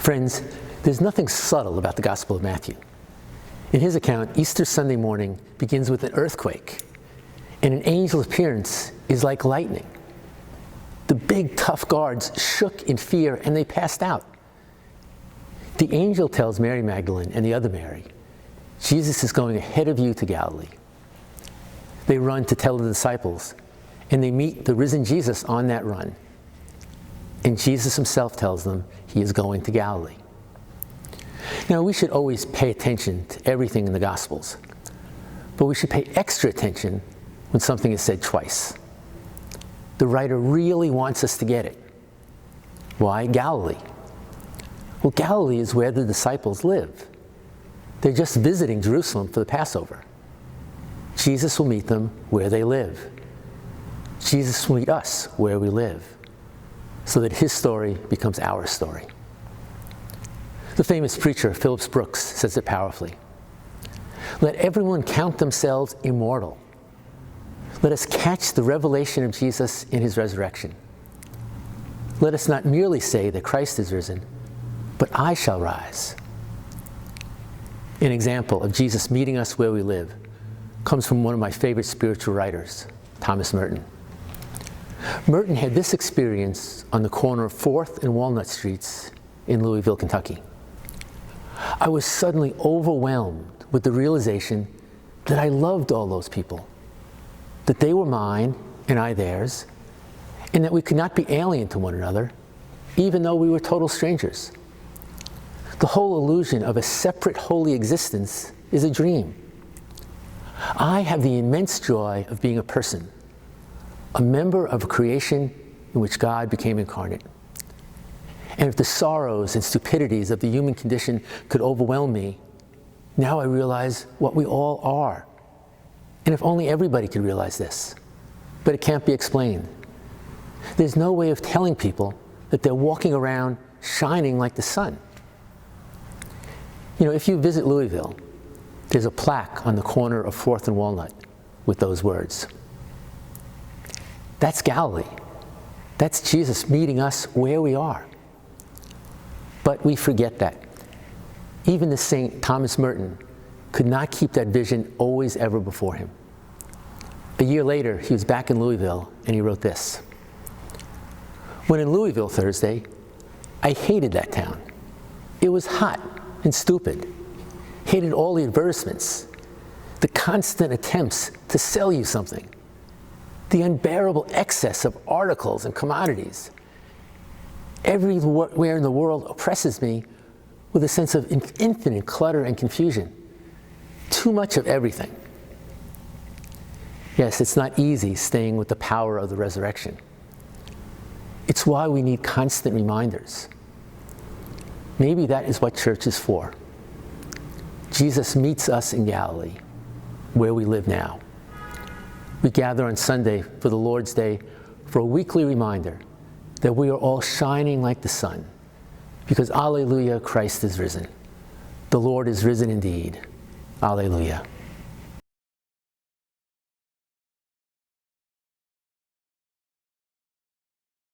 Friends, there's nothing subtle about the Gospel of Matthew. In his account, Easter Sunday morning begins with an earthquake, and an angel's appearance is like lightning. The big, tough guards shook in fear, and they passed out. The angel tells Mary Magdalene and the other Mary, Jesus is going ahead of you to Galilee. They run to tell the disciples, and they meet the risen Jesus on that run. And Jesus himself tells them he is going to Galilee. Now, we should always pay attention to everything in the Gospels, but we should pay extra attention when something is said twice. The writer really wants us to get it. Why Galilee? Well, Galilee is where the disciples live. They're just visiting Jerusalem for the Passover. Jesus will meet them where they live. Jesus will meet us where we live, so that his story becomes our story. The famous preacher Phillips Brooks says it powerfully. Let everyone count themselves immortal. Let us catch the revelation of Jesus in his resurrection. Let us not merely say that Christ is risen, but I shall rise. An example of Jesus meeting us where we live comes from one of my favorite spiritual writers, Thomas Merton. Merton had this experience on the corner of 4th and Walnut Streets in Louisville, Kentucky. I was suddenly overwhelmed with the realization that I loved all those people, that they were mine and I theirs, and that we could not be alien to one another, even though we were total strangers. The whole illusion of a separate holy existence is a dream. I have the immense joy of being a person, a member of a creation in which God became incarnate. And if the sorrows and stupidities of the human condition could overwhelm me, now I realize what we all are. And if only everybody could realize this. But it can't be explained. There's no way of telling people that they're walking around shining like the sun. You know, if you visit Louisville, there's a plaque on the corner of 4th and Walnut with those words. That's Galilee. That's Jesus meeting us where we are. But we forget that. Even the Saint Thomas Merton could not keep that vision always ever before him. A year later, he was back in Louisville, and he wrote this. When in Louisville Thursday, I hated that town. It was hot and stupid. Hated all the advertisements, the constant attempts to sell you something, the unbearable excess of articles and commodities. Everywhere in the world oppresses me with a sense of infinite clutter and confusion. Too much of everything. Yes, it's not easy staying with the power of the resurrection. It's why we need constant reminders. Maybe that is what church is for. Jesus meets us in Galilee, where we live now. We gather on Sunday for the Lord's Day for a weekly reminder that we are all shining like the sun, because Alleluia, Christ is risen. The Lord is risen indeed. Alleluia.